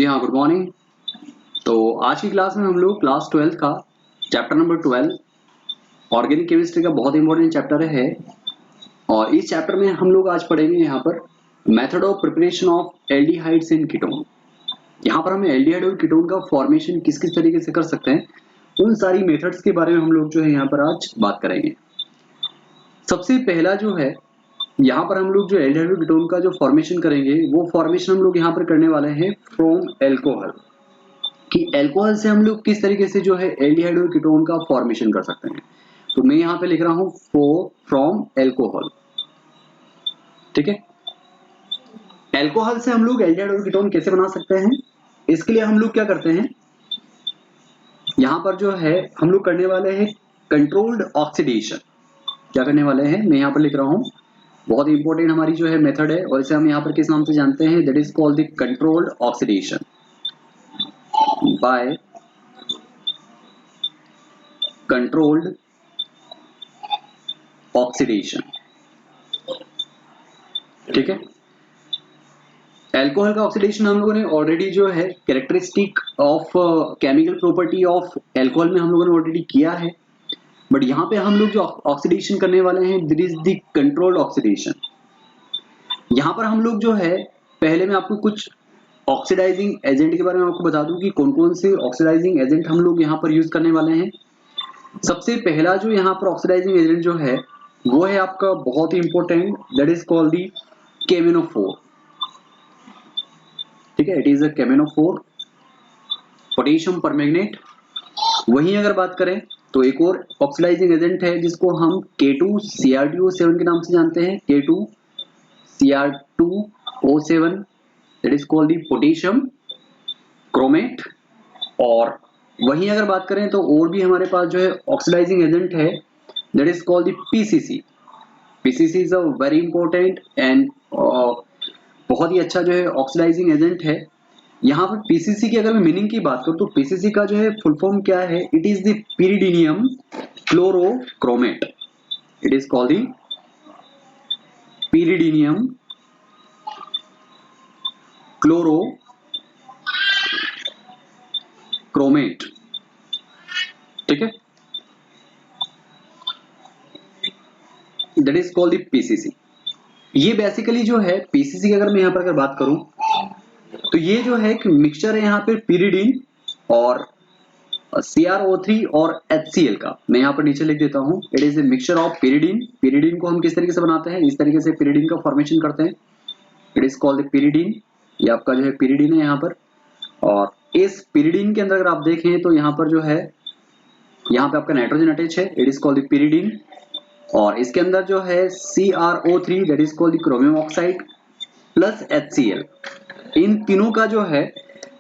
हाँ, good morning. तो आज की क्लास में हम लोग क्लास 12 का चैप्टर नंबर 12 ऑर्गेनिक केमिस्ट्री का बहुत इंपॉर्टेंट चैप्टर है। और इस चैप्टर में हम लोग आज पढ़ेंगे यहाँ पर method of preparation of aldehydes in ketone. यहाँ पर हमें एल्डिहाइड और कीटोन का फॉर्मेशन किस किस तरीके से कर सकते हैं, उन सारी मेथड्स के बारे में हम लोग जो है यहाँ पर आज बात करेंगे। सबसे पहला जो है, यहाँ पर हम लोग जो एल्डिहाइड और कीटोन का जो फॉर्मेशन करेंगे वो फॉर्मेशन हम लोग यहाँ पर करने वाले हैं फ्रॉम एल्कोहल, कि अल्कोहल से हम लोग किस तरीके से जो है एल्डिहाइड और कीटोन का फॉर्मेशन कर सकते हैं। तो मैं यहाँ पे लिख रहा हूँ फ्रॉम एल्कोहल। ठीक है, एल्कोहल से हम लोग एल्डिहाइड और कीटोन कैसे बना सकते हैं, इसके लिए हम लोग क्या करते हैं, यहाँ पर जो है हम लोग करने वाले हैं कंट्रोल्ड ऑक्सीडेशन। क्या करने वाले हैं, मैं यहाँ पर लिख रहा हूँ, बहुत इंपॉर्टेंट हमारी जो है मेथड है और इसे हम यहाँ पर किस नाम से जानते हैं, that is called the controlled oxidation by controlled oxidation. ठीक है, अल्कोहल का ऑक्सीडेशन हम लोगों ने ऑलरेडी जो है characteristic of chemical property of alcohol में हम लोगों ने ऑलरेडी किया है, बट यहाँ पे हम लोग जो ऑक्सीडेशन करने वाले हैं that is the controlled oxidation. यहाँ पर हम लोग जो है, पहले मैं आपको कुछ ऑक्सीडाइजिंग एजेंट के बारे में आपको बता दूं कि कौन कौन से ऑक्सीडाइजिंग एजेंट हम लोग यहाँ पर यूज करने वाले हैं। सबसे पहला जो यहाँ पर ऑक्सीडाइजिंग एजेंट जो है वो है आपका बहुत ही important, that is called the केमिनोफोर। ठीक है, इट इज अ केमिनोफोर, पोटेशियम परमैंगनेट। वहीं अगर बात करें तो एक और ऑक्सीडाइजिंग एजेंट है जिसको हम K2CR2O7 के नाम से जानते हैं, K2CR2O7, that is called the potassium chromate. और वहीं अगर बात करें तो और भी हमारे पास जो है ऑक्सीडाइजिंग एजेंट है, that is called the PCC। PCC is a very important and बहुत ही अच्छा जो है ऑक्सीडाइजिंग एजेंट है। यहाँ पर PCC की अगर मैं मीनिंग की बात करूं तो PCC का जो है फुल फॉर्म क्या है, it is the pyridinium chlorochromate. It is called the pyridinium chlorochromate. ठीक है, that is called the PCC। ये बेसिकली जो है PCC की अगर मैं यहाँ पर अगर बात करूं तो ये जो है एक मिक्सचर है यहाँ पे पिरिडीन और CrO3 और HCl का। मैं यहाँ पर नीचे लिख देता हूँ, it is a mixture of pyridine. Pyridine को हम किस तरीके से बनाते हैं, इस तरीके से पिरिडीन का फॉर्मेशन करते हैं, इट इज कॉल्ड पिरिडीन। ये आपका जो है पिरिडीन है यहाँ पर। और इस पिरिडीन के अंदर अगर आप देखें तो यहाँ पर जो है, यहाँ पे आपका नाइट्रोजन अटैच है, इट इज कॉल्ड पिरिडीन। और इसके अंदर जो है CrO3, that is called chromium oxide plus HCl। इन तीनों का जो है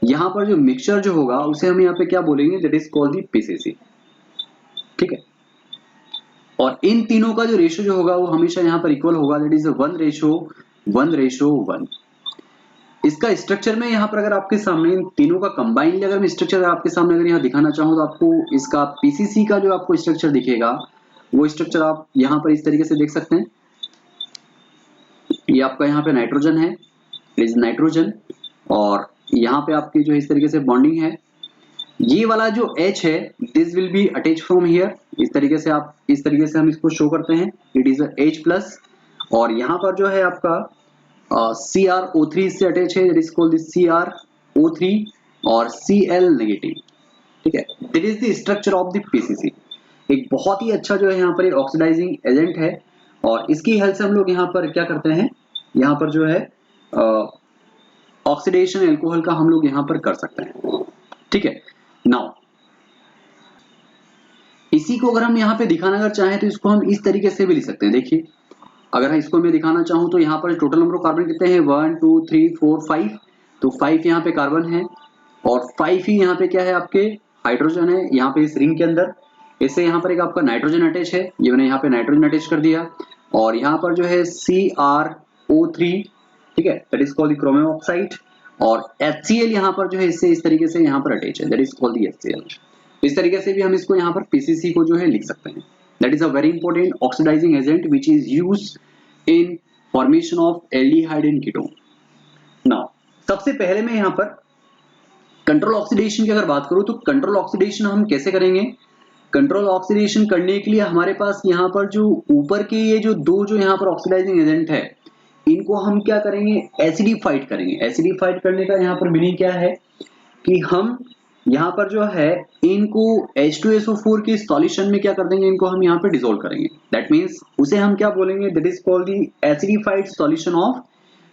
यहाँ पर जो मिक्सचर जो होगा उसे हम यहाँ पे क्या बोलेंगे, that is called the PCC। ठीक है, और इन तीनों का जो रेशियो जो होगा वो हमेशा यहाँ पर इक्वल होगा, दैट इज 1:1:1। इसका स्ट्रक्चर में यहाँ पर अगर आपके सामने इन तीनों का कंबाइंड अगर मैं स्ट्रक्चर आपके सामने अगर यहाँ दिखाना चाहूँ तो आपको इसका PCC का जो आपको स्ट्रक्चर दिखेगा वो स्ट्रक्चर आप यहाँ पर इस तरीके से देख सकते हैं। ये आपका यहाँ पे नाइट्रोजन है, इज नाइट्रोजन, और यहाँ पे आपकी जो इस तरीके से बॉन्डिंग है। ये वाला जो H है, this will be attach from here, इस तरीके से आप इस तरीके से हम इसको शो करते हैं, इट इज H प्लस। और यहाँ पर जो है आपका CrO3 से अटैच है, इट इज कॉल्ड CrO3 और Cl नेगेटिव। ठीक है, this is the structure of the PCC। एक बहुत ही अच्छा जो है यहाँ पर ऑक्सीडाइजिंग एजेंट है और इसकी हेल्प से हम लोग यहाँ पर क्या करते हैं, यहाँ पर जो है ऑक्सीडेशन एल्कोहल का हम लोग यहाँ पर कर सकते हैं। ठीक है, नाउ इसी को अगर हम यहाँ पे दिखाना अगर चाहें तो इसको हम इस तरीके से भी लिख सकते हैं। देखिए, अगर इसको मैं दिखाना चाहूँ तो यहाँ पर टोटल नंबर ऑफ कार्बन कितने हैं, 1 2 3 4 5। तो 5 यहाँ पे कार्बन है और 5 ही यहाँ पे क्या है, आपके हाइड्रोजन है यहाँ पे इस रिंग के अंदर। इससे यहाँ पर एक आपका नाइट्रोजन अटैच है, ये मैंने यहाँ पे नाइट्रोजन अटैच कर दिया। और यहाँ पर जो है CrO3, ठीक है, that is called chromium oxide. और HCl यहाँ पर जो है इससे इस तरीके से यहाँ पर अटैच है, दैट इज कॉल्ड HCl। इस तरीके से भी हम इसको यहाँ पर PCC को जो है लिख सकते हैं। That is a very important oxidising agent which is used in formation of aldehyde in ketone. Now सबसे पहले मैं यहाँ पर कंट्रोल ऑक्सीडेशन की अगर बात करूं तो कंट्रोल ऑक्सीडेशन हम कैसे करेंगे? कंट्रोल ऑक्सीडेशन करने के लिए हमारे पास यहाँ पर जो ऊपर के ये जो दो जो यहाँ पर ऑक्सीडाइजिंग एजेंट है, इनको हम क्या करेंगे? एसिडिफाइड करेंगे। एसिडिफाइड करने का यहाँ पर मीनिंग क्या है कि हम यहाँ पर जो है इनको H2SO4 के सॉल्यूशन में क्या कर देंगे? इनको हम यहाँ पे डिसॉल्व करेंगे। दैट मीन्स उसे हम क्या बोलेंगे? That is called the acidified solution of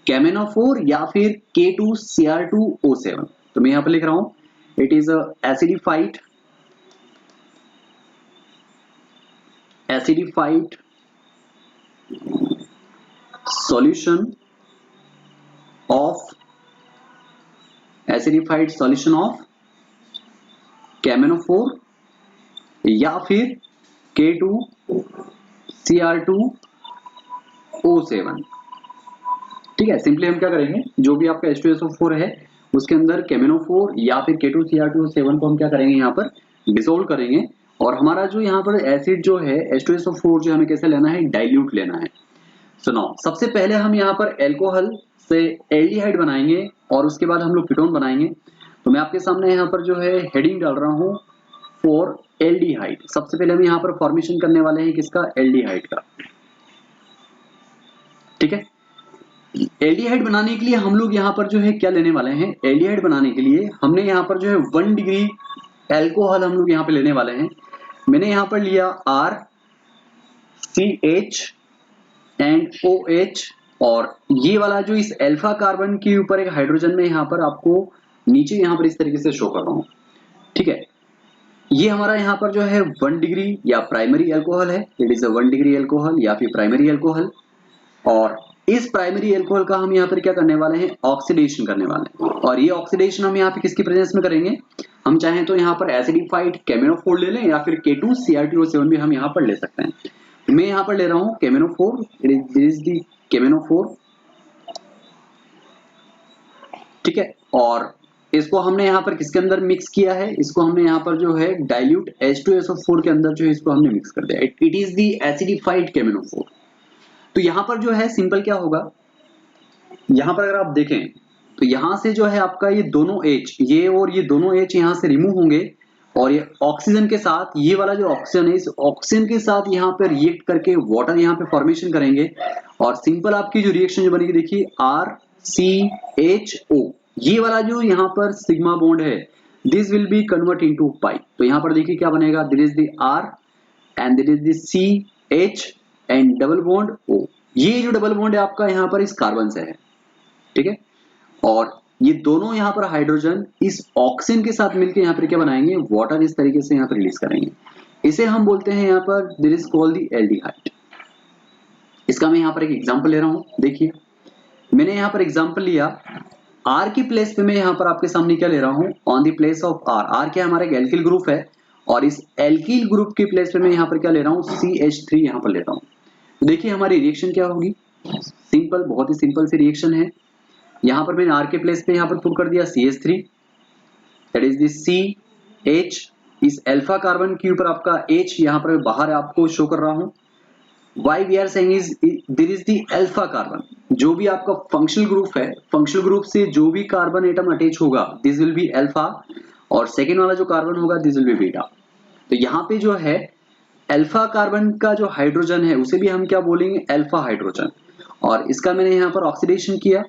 KMnO4 या फिर K2Cr2O7। तो मैं यहाँ पर लिख रहा हूँ, it is acidified solution of KMnO4 या फिर K2Cr2O7। ठीक है, सिंपली हम क्या करेंगे, जो भी आपका H2SO4 है उसके अंदर KMnO4 या फिर K2Cr2O7 को हम क्या करेंगे? यहाँ पर डिसॉल्व करेंगे। और हमारा जो यहाँ पर एसिड जो है H2SO4 जो हमें कैसे लेना है? डाइल्यूट लेना है। सुनो, सबसे पहले हम यहाँ पर एल्कोहल से एल्डिहाइड बनाएंगे और उसके बाद हम लोग कीटोन बनाएंगे। तो मैं आपके सामने यहाँ पर जो है हेडिंग डाल रहा हूँ फॉर एल्डिहाइड। सबसे पहले हम यहाँ पर फॉर्मेशन करने वाले हैं किसका? एल्डिहाइड का। ठीक है, एल्डिहाइड बनाने के लिए हम लोग यहाँ पर जो है क्या लेने वाले हैं? एल्डिहाइड बनाने के लिए हमने यहाँ पर जो है 1 डिग्री एल्कोहल हम लोग यहाँ पे लेने वाले हैं। मैंने यहाँ पर लिया RCH एंड OH, और ये वाला जो इस अल्फा कार्बन के ऊपर एक हाइड्रोजन में यहाँ पर आपको नीचे यहाँ पर इस तरीके से शो कर रहा हूँ। ठीक है, ये हमारा यहाँ पर जो है 1 डिग्री या प्राइमरी अल्कोहल है। It is a 1 degree alcohol या फिर प्राइमरी अल्कोहल। और इस प्राइमरी अल्कोहल का हम यहाँ पर क्या करने वाले हैं? ऑक्सीडेशन करने वाले हैं। और ये ऑक्सीडेशन हम यहाँ पे किसकी प्रेजेंस में करेंगे? हम चाहें तो यहाँ पर एसिडिफाइड KMnO4 ले लें या फिर K2Cr2O7 भी हम यहाँ पर ले सकते हैं। मैं यहाँ पर ले रहा हूँ KMnO4, it is the KMnO4। ठीक है, और इसको हमने यहाँ पर किसके अंदर मिक्स किया है? इसको हमने यहाँ पर जो है डाइल्यूट H2SO4 के अंदर जो है इसको हमने मिक्स कर दिया। It is the acidified KMnO4। तो यहाँ पर जो है सिंपल क्या होगा, यहाँ पर अगर आप देखें तो यहाँ से जो है आपका ये दोनों H, ये और ये दोनों H यहाँ से रिमूव होंगे और ये ऑक्सीजन के साथ, ये वाला जो ऑक्सीजन है इस ऑक्सीजन के साथ यहाँ पे रिएक्ट करके वाटर यहाँ पे फॉर्मेशन करेंगे। और सिंपल आपकी जो रिएक्शन जो बनेगी देखिए RCHO, ये वाला जो यहाँ पर सिग्मा बॉन्ड है this will be convert into पाई। तो यहाँ पर देखिए क्या बनेगा? This is the R and this is the CH and double bond O। ये जो डबल बॉन्ड है आपका यहाँ पर इस कार्बन से है। ठीक है, और ये दोनों यहाँ पर हाइड्रोजन इस ऑक्सीजन के साथ मिलकर यहाँ पर क्या बनाएंगे? वाटर इस तरीके से यहाँ पर रिलीज करेंगे। इसे हम बोलते हैं यहाँ पर this is called the aldehyde. इसका मैं यहाँ पर एक एग्जांपल ले रहा हूँ। देखिए, मैंने यहाँ पर एग्जांपल लिया R की प्लेस पे मैं यहाँ पर आपके सामने क्या ले रहा हूँ? On the place of R। R क्या हमारा एक एल्किल ग्रुप है और इस एल्किल ग्रुप की प्लेस पे मैं यहाँ पर क्या ले रहा हूँ? CH3 यहाँ पर लेता हूँ। तो देखिए हमारी रिएक्शन क्या होगी? सिंपल, बहुत ही सिंपल सी रिएक्शन है। यहाँ पर मैंने R के प्लेस पे यहाँ पर पुट कर दिया CH3, that is the CH, इस अल्फा कार्बन के ऊपर आपका H यहाँ पर बाहर आपको शो कर रहा हूँ। Why we are saying is there is the alpha carbon, जो भी आपका फंक्शनल ग्रुप है, फंक्शनल ग्रुप से जो भी कार्बन एटम अटैच होगा दिस विल बी अल्फा, और सेकेंड वाला जो कार्बन होगा दिस विल बी बीटा। तो यहाँ पे जो है अल्फा कार्बन का जो हाइड्रोजन है उसे भी हम क्या बोलेंगे? Alpha hydrogen. और इसका मैंने यहाँ पर ऑक्सीडेशन किया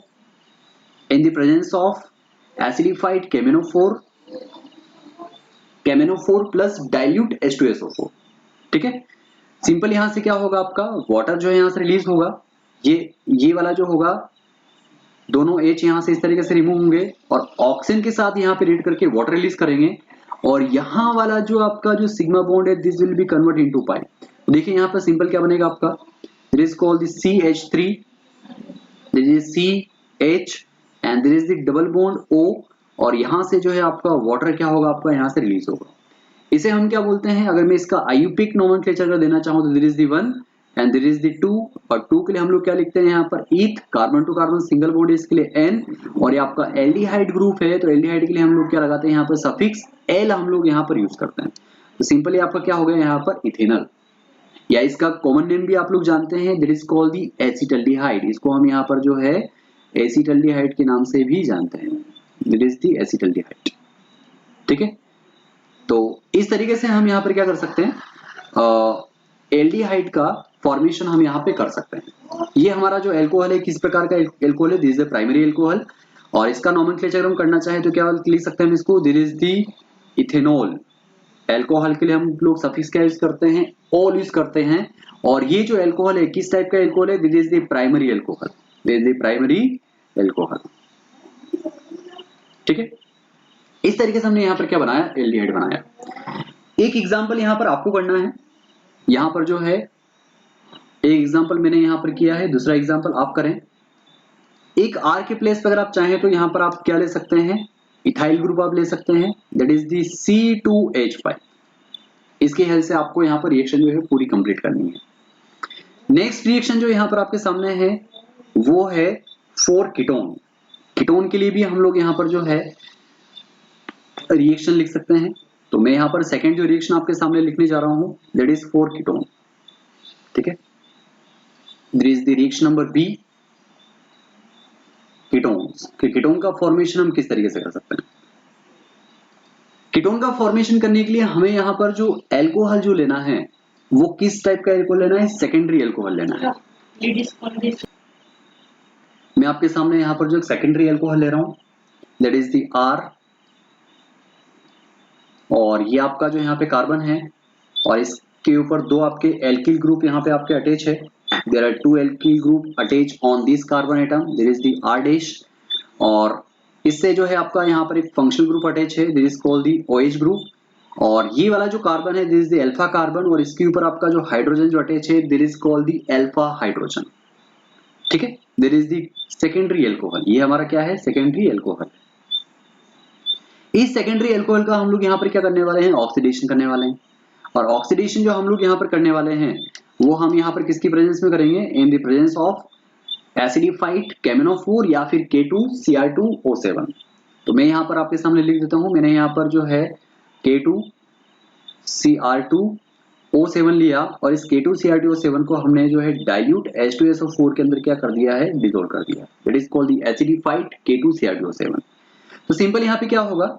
in the presence of acidified KMnO4 plus dilute H2SO4। ठीक है, सिंपल यहां से क्या होगा? आपका वाटर जो है यहां से रिलीज होगा। ये वाला जो होगा दोनों H यहां से इस तरीके से रिमूव होंगे और ऑक्सीजन के साथ यहां पे रिएक्ट करके वाटर रिलीज करेंगे। और यहां वाला जो आपका जो सिग्मा बॉन्ड है this will be convert into पाई। देखिए यहां पर सिंपल क्या बनेगा आपका? This is called the CH3, this is CH and this is the double bond O, और यहां से जो है आपका वाटर क्या होगा? आपका यहां से रिलीज होगा। इसे हम क्या बोलते हैं? अगर मैं इसका आयुपिक नोमेनक्लेचर अगर देना चाहूं तो there is the 1 and there is the 2, और 2 के लिए हम लोग क्या लिखते हैं यहाँ पर? ईथ, carbon to carbon single bond है इसके लिए N, और ये आपका एल्डिहाइड ग्रुप है तो एल्डिहाइड के लिए हम लोग क्या लगाते हैं यहाँ पर? सफिक्स L हम लोग यहाँ पर यूज करते हैं। तो सिंपली आपका क्या हो गया यहाँ पर? इथेनॉल, या इसका कॉमन नेम भी आप लोग जानते हैं, that is called the acetaldehyde. इसको हम यहाँ पर जो है एसिटल्डिहाइड के नाम से भी जानते हैं, दैट इज द एसिटल्डिहाइड। ठीक है, तो इस तरीके से हम यहाँ पर क्या कर सकते हैं, एल्डिहाइड का फॉर्मेशन हम यहाँ पे कर सकते हैं। ये हमारा जो एल्कोहल है किस प्रकार का एल्कोहल है, this is the primary alcohol, और इसका नॉमेनक्लेचर हम करना चाहे तो क्या लिख सकते हैं हम इसको, this is the ethanol. Alcohol के लिए हम लोग सफिक्स क्या यूज करते हैं, ऑल यूज करते हैं। और ये जो एल्कोहल है किस टाइप का एल्कोहल है, this is the primary alcohol, this is the primary alcohol. ठीक है, इस तरीके से हमने यहाँ पर क्या बनाया, एल्डिहाइड बनाया। एक एग्जांपल यहाँ पर आपको करना है, यहाँ पर जो है एक एग्जांपल मैंने यहाँ पर किया है, दूसरा एग्जांपल आप करें। एक आर के प्लेस पर अगर आप चाहें तो यहाँ पर आप क्या ले सकते हैं, इथाइल ग्रुप आप ले सकते हैं, दैट इज दी C2H5। इसकी हेल्प से आपको यहाँ पर रिएक्शन जो है पूरी कंप्लीट करनी है। नेक्स्ट रिएक्शन जो यहाँ पर आपके सामने है वो है फॉर कीटोन। कीटोन के लिए भी हम लोग यहाँ पर जो है रिएक्शन लिख सकते हैं। तो मैं यहाँ पर सेकेंड जो रिएक्शन आपके सामने लिखने जा रहा हूं दैट इज फॉर कीटोन। ठीक है, there is the reaction number B, ketones. Ketone का फॉर्मेशन हम किस तरीके से कर सकते हैं, कीटोन का फॉर्मेशन करने के लिए हमें यहाँ पर जो एल्कोहल जो लेना है वो किस टाइप का एल्कोहल लेना है, सेकेंडरी एल्कोहल लेना है। मैं आपके सामने यहाँ पर जो सेकेंडरी एल्कोहल ले रहा हूं दैट इज द R, और ये आपका जो यहाँ पे कार्बन है और इसके ऊपर दो आपके एल्किल ग्रुप यहाँ पे आपके अटैच है। There are two alkyl group attach on this carbon atom, there is the R dash, और इससे जो है आपका यहाँ पर एक फंक्शनल ग्रुप अटैच है, this is called the OH group. और ये वाला जो कार्बन है this is the alpha carbon, और इसके ऊपर आपका जो हाइड्रोजन जो अटैच है this is called the alpha hydrogen. ठीक है, this is the secondary alcohol. ये हमारा क्या है, सेकेंडरी एल्कोहल। इस सेकेंडरी एल्कोहल का हम लोग यहाँ पर क्या करने वाले हैं, ऑक्सीडेशन करने वाले हैं। और ऑक्सीडेशन जो हम लोग यहाँ पर करने वाले हैं वो हम यहाँ पर किसकी प्रेजेंस में करेंगे, in the presence of acidified KMnO4 या फिर K2Cr2O7। तो मैं यहाँ पर आपके सामने लिख देता हूँ, मैंने यहाँ पर जो है K2Cr2O7 लिया, और इस K2Cr2O7 को हमने जो है डाइल्यूट H2SO4 के अंदर क्या कर दिया है, डिसोल्व कर दिया। That is called the acidified K2Cr2O7। तो सिंपल यहाँ पे क्या होगा,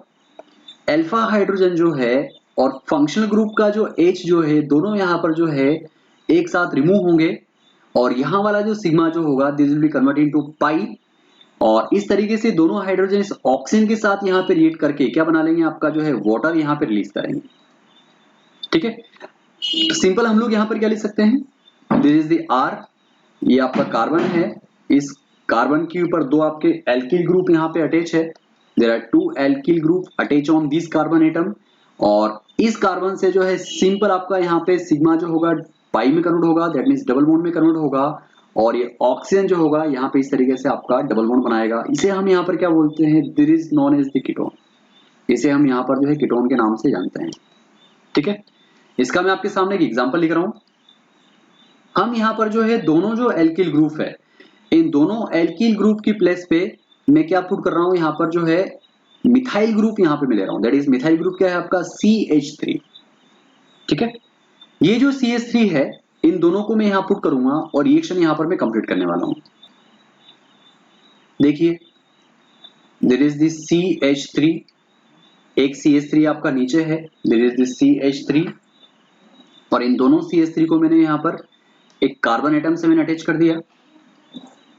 अल्फा हाइड्रोजन जो है और फंक्शनल ग्रुप का जो H जो है दोनों यहाँ पर जो है एक साथ रिमूव होंगे, और यहाँ वाला जो सिग्मा जो होगा this will be converted into पाई, और इस तरीके से दोनों हाइड्रोजन इस ऑक्सीजन के साथ यहाँ पे रिएक्ट करके क्या बना लेंगे, आपका जो है वाटर यहाँ पे रिलीज करेंगे। ठीक है, तो सिंपल हम लोग यहाँ पर क्या लिख सकते हैं, दिस इज द R, ये आपका कार्बन है, इस कार्बन के ऊपर दो आपके एल्किल ग्रुप यहाँ पे अटैच है, there are two alkyl group attach on this carbon atom, और इस कार्बन से जो है सिंपल आपका यहाँ पे सिग्मा जो होगा पाई में कन्वर्ट होगा, दैट मींस डबल बॉन्ड में कन्वर्ट होगा, और ये ऑक्सीजन जो होगा यहाँ पे इस तरीके से आपका डबल बॉन्ड बनाएगा। इसे हम यहाँ पर क्या बोलते हैं, this is known as the ketone. इसे हम यहाँ पर जो है कीटोन के नाम से जानते हैं। ठीक है, इसका मैं आपके सामने एक एग्जांपल लिख रहा हूं। हम यहाँ पर जो है दोनों जो एल्किल ग्रुप है, इन दोनों एल्किल ग्रुप की प्लेस पे मैं क्या पुट कर रहा हूं, यहाँ पर जो है मिथाइल ग्रुप यहाँ पे मैं ले रहा हूं, दैट इज मिथाइल ग्रुप क्या है आपका CH3। ठीक है, ये जो CH3 है इन दोनों को मैं यहाँ पुट करूंगा और रिएक्शन यहाँ पर मैं कंप्लीट करने वाला हूं। देखिए देयर इज दिस CH3, एक CH3 आपका नीचे है, देयर इज दिस CH3, और इन दोनों CH3 को मैंने यहाँ पर एक कार्बन एटम से मैंने अटैच कर दिया,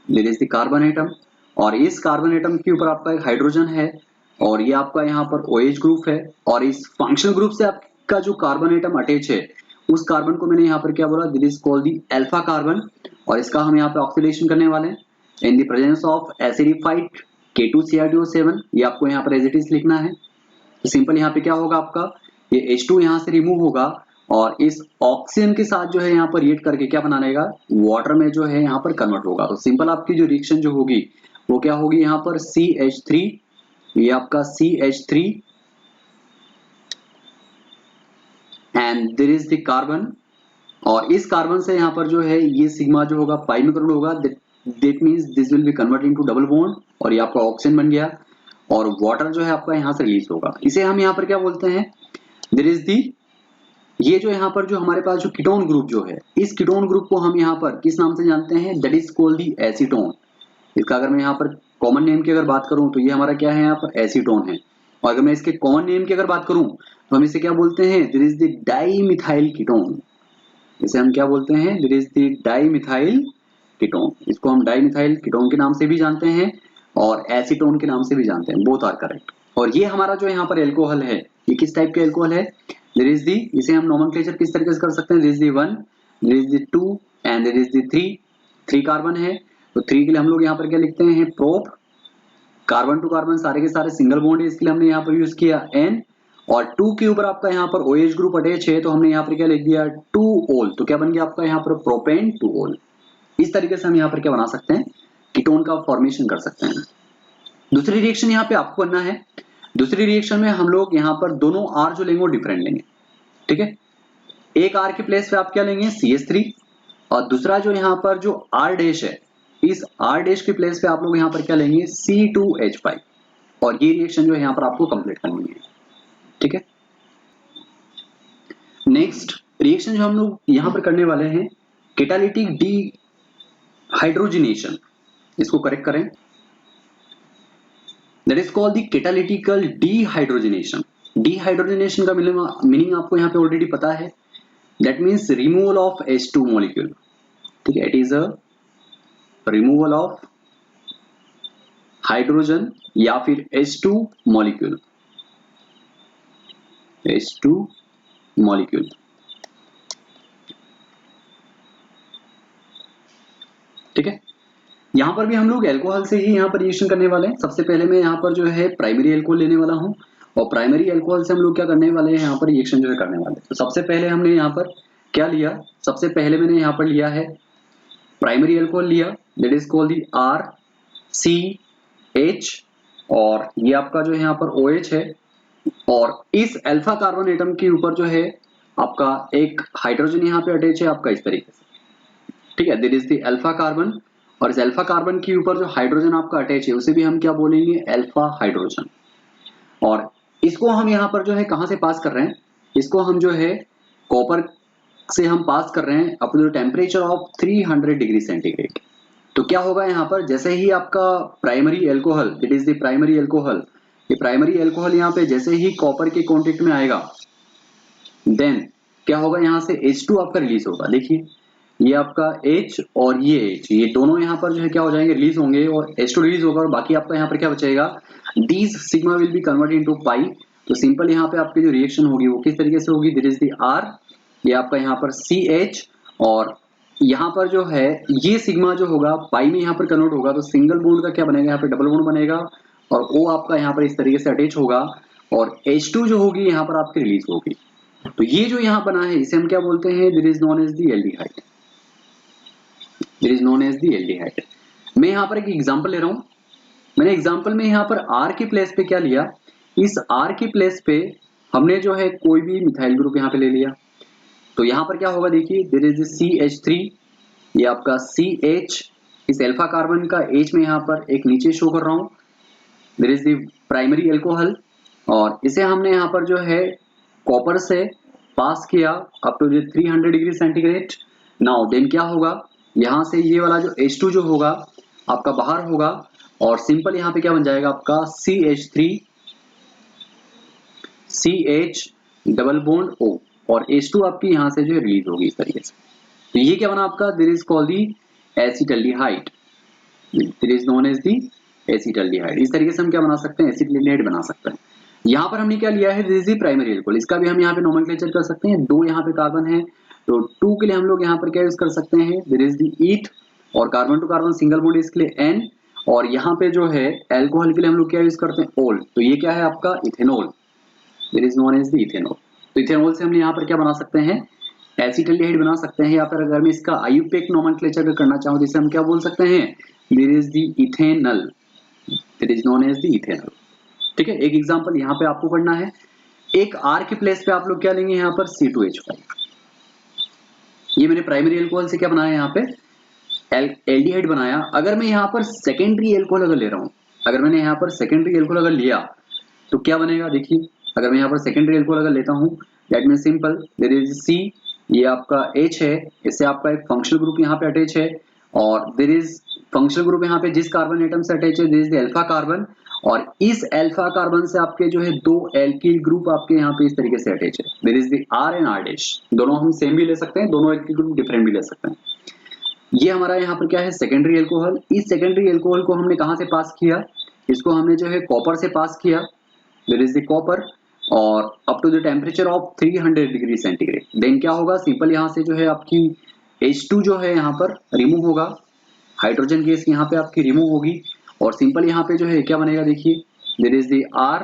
there is the carbon atom, और इस कार्बन एटम के ऊपर आपका एक हाइड्रोजन है, और ये आपका यहाँ पर OH ग्रुप है, और इस फंक्शनल ग्रुप से आपका जो कार्बन एटम अटैच है उस कार्बन को मैंने यहाँ पर क्या बोला, this is called the alpha carbon, और इसका हम यहाँ पे ऑक्सीडेशन करने वाले हैं in the presence of acidified K2Cr2O7। ये आपको यहाँ पर एज इट इज लिखना है। तो सिंपल यहाँ पे क्या होगा आपका, ये H2 यहाँ से रिमूव होगा, और इस ऑक्सीजन के साथ जो है यहाँ पर रिएक्ट करके क्या बना लेगा, वाटर में जो है यहाँ पर कन्वर्ट होगा। तो सिंपल आपकी जो रिएक्शन जो होगी वो क्या होगी, यहाँ पर CH3, ये आपका CH3 and there is the carbon, और इस कार्बन से यहाँ पर जो है ये सिग्मा जो होगा पाई में कन्वर्ट होगा, that means this will be converted into double bond, और ये आपका ऑक्सीजन बन गया, और वाटर जो है आपका यहाँ से रिलीज होगा। इसे हम यहाँ पर क्या बोलते हैं, देयर इज दी, ये जो यहाँ पर जो हमारे पास जो कीटोन ग्रुप जो है, इस कीटोन ग्रुप को हम यहाँ पर किस नाम से जानते हैं, that is called the acetone. इसका अगर मैं यहाँ पर कॉमन नेम की अगर बात करूं तो ये हमारा क्या है, यहाँ पर एसीटोन है। और अगर मैं इसके कॉमन नेम की अगर बात करूं तो हम इसे क्या बोलते हैं, there is the dimethyl ketone. इसे हम क्या बोलते हैं, there is the dimethyl ketone. इसको हम डाइमिथाइल कीटोन के नाम से भी जानते हैं और एसीटोन के नाम से भी जानते हैं, बोथ आर करेक्ट। और ये हमारा जो यहाँ पर एल्कोहल है, ये किस टाइप का एल्कोहल है, देयर इज दी, इसे हम नोमेनक्लेचर किस तरीके से कर सकते हैं, there is the 1, there is the 2 and there is the 3 carbon है, तो 3 के लिए हम लोग यहाँ पर क्या लिखते हैं, प्रोप। कार्बन टू कार्बन सारे के सारे सिंगल बॉन्ड है, इसके लिए हमने यहाँ पर यूज किया N। और 2 के ऊपर आपका यहाँ पर OH ग्रुप अटैच है, तो हमने यहाँ पर क्या लिख दिया 2 ओल, तो क्या बन गया आपका यहाँ पर प्रोपेन 2 ओल। इस तरीके से हम यहाँ पर क्या बना सकते हैं, कीटोन का फॉर्मेशन कर सकते हैं। दूसरी रिएक्शन यहाँ पे आपको करना है, दूसरी रिएक्शन में हम लोग यहाँ पर दोनों R जो लेंगे वो डिफरेंट लेंगे, ठीक है। एक R के प्लेस पे आप क्या लेंगे, CH3, और दूसरा जो यहाँ पर जो R डैश है, इस R डैश के प्लेस पे आप लोग यहाँ पर क्या लेंगे, C2H5, और ये रिएक्शन जो है यहाँ पर आपको कंप्लीट करनी है, ठीक है। नेक्स्ट रिएक्शन जो हम लोग यहाँ पर करने वाले हैं, कैटालिटिक डिहाइड्रोजिनेशन, इसको करेक्ट करें, that is called the catalytical dehydrogenation. Dehydrogenation का मीनिंग आपको यहाँ पे ऑलरेडी पता है, that means removal of H2 molecule, ठीक है। It is a removal of hydrogen या फिर H2 मॉलिक्यूल, H2 मॉलिक्यूल, ठीक है। यहां पर भी हम लोग एल्कोहल से ही यहाँ पर रिएक्शन करने वाले हैं। सबसे पहले मैं यहाँ पर जो है प्राइमरी एल्कोहल लेने वाला हूँ, और प्राइमरी एल्कोहल से हम लोग क्या करने वाले हैं, यहाँ पर रिएक्शन जो है करने वाले हैं। तो सबसे पहले हमने यहाँ पर क्या लिया, सबसे पहले मैंने यहाँ पर लिया है प्राइमरी एल्कोहल लिया, that is called the RCH, और ये आपका जो है यहाँ पर OH है, और इस अल्फा कार्बन एटम के ऊपर जो है आपका एक हाइड्रोजन यहाँ पे अटैच है आपका इस तरीके से, ठीक है। This is the alpha carbon, और इस अल्फा कार्बन के ऊपर जो हाइड्रोजन आपका अटैच है उसे भी हम क्या बोलेंगे, अल्फा हाइड्रोजन। और इसको हम यहाँ पर जो है कहाँ से पास कर रहे हैं, इसको हम जो है कॉपर से हम पास कर रहे हैं up to the temperature of 300 degree centigrade. तो क्या होगा यहाँ पर, जैसे ही आपका primary alcohol, it is the primary alcohol, ये प्राइमरी एल्कोहल यहाँ पे जैसे ही कॉपर के कॉन्टेक्ट में आएगा, देन क्या होगा, यहाँ से H2 आपका रिलीज होगा। देखिए ये आपका H और ये H, ये दोनों यहाँ पर जो है क्या हो जाएंगे, रिलीज होंगे, और H2 रिलीज होगा, और बाकी आपका यहाँ पर क्या बचेगा, these sigma will be convert into पाई। तो सिंपल यहाँ पे आपकी जो रिएक्शन होगी वो किस तरीके से होगी, दिस इज द R, ये आपका यहाँ पर CH, और यहाँ पर जो है ये सिग्मा जो होगा पाई में यहाँ पर कन्वर्ट होगा, तो सिंगल बॉन्ड का क्या बनेगा, यहाँ पे डबल बॉन्ड बनेगा, और O आपका यहाँ पर इस तरीके से अटैच होगा, और H2 जो होगी यहाँ पर आपकी रिलीज होगी। तो ये जो यहाँ बना है इसे हम क्या बोलते हैं, this is known as the aldehyde, this is known as the aldehyde. मैं यहाँ पर एक एग्जांपल ले रहा हूँ, मैंने एग्जांपल में यहाँ पर R के प्लेस पे क्या लिया, इस R के प्लेस पे हमने जो है कोई भी मिथाइल ग्रुप यहाँ पे ले लिया, तो यहाँ पर क्या होगा, देखिए देयर इज CH3, ये आपका CH, इस अल्फा कार्बन का H में यहाँ पर एक नीचे शो कर रहा हूँ, there is the primary alcohol, और इसे हमने यहाँ पर जो है कॉपर से पास किया up to 300 degree centigrade. Now then क्या होगा, यहाँ से ये वाला जो H2 जो होगा आपका बाहर होगा, और सिंपल यहाँ पे क्या बन जाएगा आपका CH3 CH double bond O, और H2 आपकी यहाँ से जो है रिलीज होगी इस तरीके से। तो ये क्या बना आपका, this is called the acetaldehyde, this is known as the acetaldehyde. इस तरीके से हम क्या बना सकते हैं, एसिटल्डिहाइड बना सकते हैं। यहाँ पर हमने क्या लिया है, this is the primary alcohol, इसका भी हम यहाँ पे नोमेनक्लेचर कर सकते हैं, 2 यहाँ पे कार्बन है, तो 2 के लिए हम लोग यहाँ पर क्या यूज कर सकते हैं, दिस इज दी ईथ, और carbon to carbon single bond इसके लिए N, और यहाँ पे जो है एल्कोहल के लिए हम लोग क्या यूज करते हैं, ओल, तो ये क्या है आपका ethanol, this is known as the ethanol. तो इथेनॉल से हमने यहाँ पर क्या बना सकते हैं, एसिटल्डिहाइड बना सकते हैं, या फिर अगर मैं इसका आयुपेक नोमेनक्लेचर करना चाहूँ जिसे हम क्या बोल सकते हैं, this is the ethanol, this is known as the ethanol, ठीक है। एक एग्जांपल यहाँ पे आपको करना है, एक R के प्लेस पे आप लोग क्या लेंगे, यहाँ पर C2H5, ये मैंने प्राइमरी एल्कोहल से क्या बनाया, यहाँ पे एल्डिहाइड बनाया। अगर मैं यहाँ पर सेकेंडरी एल्कोहल अगर ले रहा हूँ, अगर मैंने यहाँ पर सेकेंडरी एल्कोहल अगर लिया तो क्या बनेगा, देखिए अगर मैं यहाँ पर सेकेंडरी एल्कोहल अगर लेता हूँ, that mean simple, there is C, ये आपका H है, इससे आपका एक फंक्शनल ग्रुप यहाँ पे अटैच है, और देयर इज फंक्शनल ग्रुप यहाँ पे जिस कार्बन एटम से अटैच है, this is the alpha carbon, और इस अल्फा कार्बन से आपके जो है दो एल्किल ग्रुप आपके यहाँ पे इस तरीके से अटैच है। There is the R and R dash, दोनों हम सेम भी ले सकते हैं, दोनों एल्किल ग्रुप डिफरेंट भी ले सकते हैं। ये हमारा यहाँ पर क्या है, सेकेंडरी एल्कोहल। इस सेकेंडरी एल्कोहल को हमने कहाँ से पास किया, इसको हमने जो है कॉपर से पास किया। देयर इज द कॉपर और up to the temperature of 300 degree centigrade. Then क्या होगा, सिंपल यहाँ से जो है आपकी H2 जो है यहाँ पर रिमूव होगा, हाइड्रोजन गैस यहाँ पे आपकी रिमूव होगी और सिंपल यहाँ पे जो है क्या बनेगा, देखिए देयर इज द R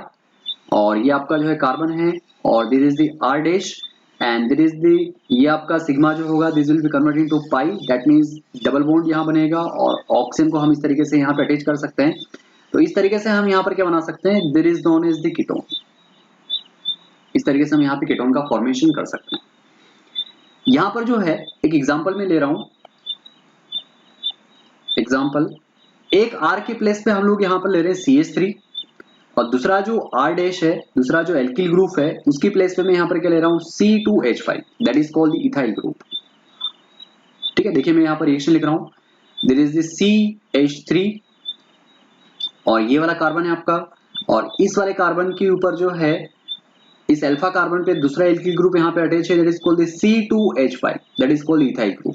और ये आपका जो है कार्बन है और there is the R dash and there is the, ये आपका सिग्मा जो होगा this will be convert into pi, that means double bond यहाँ बनेगा और ऑक्सीजन को हम इस तरीके से यहाँ पे अटैच कर सकते हैं। तो इस तरीके से हम यहाँ पर क्या बना सकते हैं, there is known as the ketone. इस तरीके से हम यहाँ पे कीटोन का फॉर्मेशन कर सकते हैं। यहाँ पर जो है एक एग्जांपल में ले रहा हूं, एग्जांपल एक R के प्लेस पे हम लोग यहाँ पर ले रहे हैं CH3 और दूसरा जो R डैश है, दूसरा जो एल्किल ग्रुप है उसकी प्लेस पे मैं यहाँ पर क्या ले रहा हूँ, C2H5, that is called the ethyl group. ठीक है, देखिए मैं यहाँ पर रिएक्शन लिख रहा हूँ, देयर इज द CH3 और ये वाला कार्बन है आपका और इस वाले कार्बन के ऊपर जो है इस अल्फा कार्बन पे दूसरा एल्किल ग्रुप यहाँ पे अटैच है, that is called the C2H5, that is called ethyl group.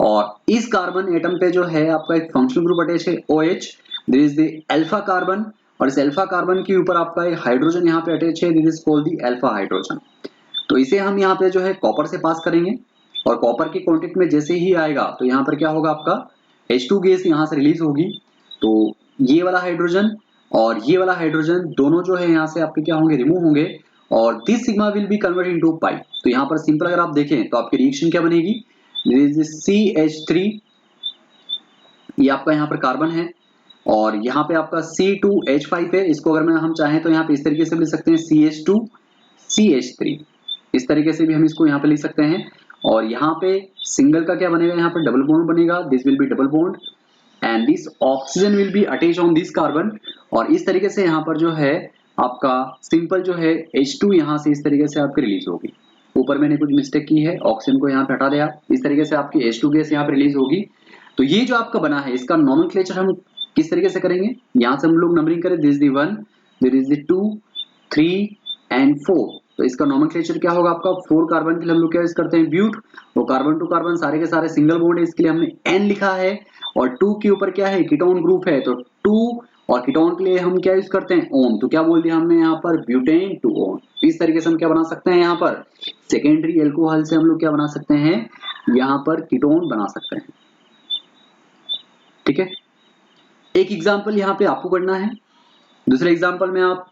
और इस कार्बन एटम पे जो है आपका एक फंक्शनल ग्रुप अटैच है OH, there is the alpha carbon और इस अल्फा कार्बन के ऊपर आपका एक हाइड्रोजन यहाँ पे अटैच है, this is called the alpha hydrogen. तो इसे हम यहाँ पे जो है कॉपर से पास करेंगे और कॉपर के कॉन्टेक्ट में जैसे ही आएगा तो यहाँ पर क्या होगा, आपका H2 गैस यहाँ से रिलीज होगी। तो ये वाला हाइड्रोजन और ये वाला हाइड्रोजन दोनों जो है यहाँ से आपके क्या होंगे, रिमूव होंगे और this sigma will be convert into पाई। तो यहाँ पर सिंपल अगर आप देखें तो आपकी रिएक्शन क्या बनेगी, CH3, ये आपका यहाँ पर कार्बन है और यहाँ पे आपका C2H5 है, इसको अगर मैं हम चाहें तो यहाँ पे इस तरीके से लिख सकते हैं CH2 CH3, इस तरीके से भी हम इसको यहाँ पे लिख सकते हैं। और यहाँ पे सिंगल का क्या बनेगा, यहाँ पे डबल बॉन्ड बनेगा, this will B double bond and this oxygen will be attach on this carbon और इस तरीके से यहाँ पर जो है आपका सिंपल जो है H2 यहाँ से इस तरीके से आपकी रिलीज होगी। ऊपर मैंने कुछ मिस्टेक की है, ऑक्सीजन को यहाँ पे हटा दिया, इस तरीके से आपकी H2 गैस यहाँ पे रिलीज होगी। तो ये जो आपका बना है इसका नॉमेनक्लेचर हम किस तरीके से करेंगे, यहाँ से हम लोग नंबरिंग करें, this the 1, there is the 2, 3 and 4। तो इसका नॉमेनक्लेचर क्या होगा आपका, 4 कार्बन के लिए हम लोग क्या यूज करते हैं, ब्यूट, वो कार्बन टू कार्बन सारे के सारे सिंगल बॉन्ड है, इसके लिए हमने N लिखा है और 2 के ऊपर क्या है, कीटोन ग्रुप है, तो 2 और कीटोन के लिए हम क्या यूज करते हैं, ओन। तो क्या बोल दिया हमने यहाँ पर, ब्यूटेन टू ओन। इस तरीके से हम क्या बना सकते हैं, यहाँ पर सेकेंडरी एल्कोहल से हम लोग क्या बना सकते हैं, यहाँ पर कीटोन बना सकते हैं। ठीक है, एक एग्जांपल यहाँ पे आपको करना है। दूसरे एग्जांपल में आप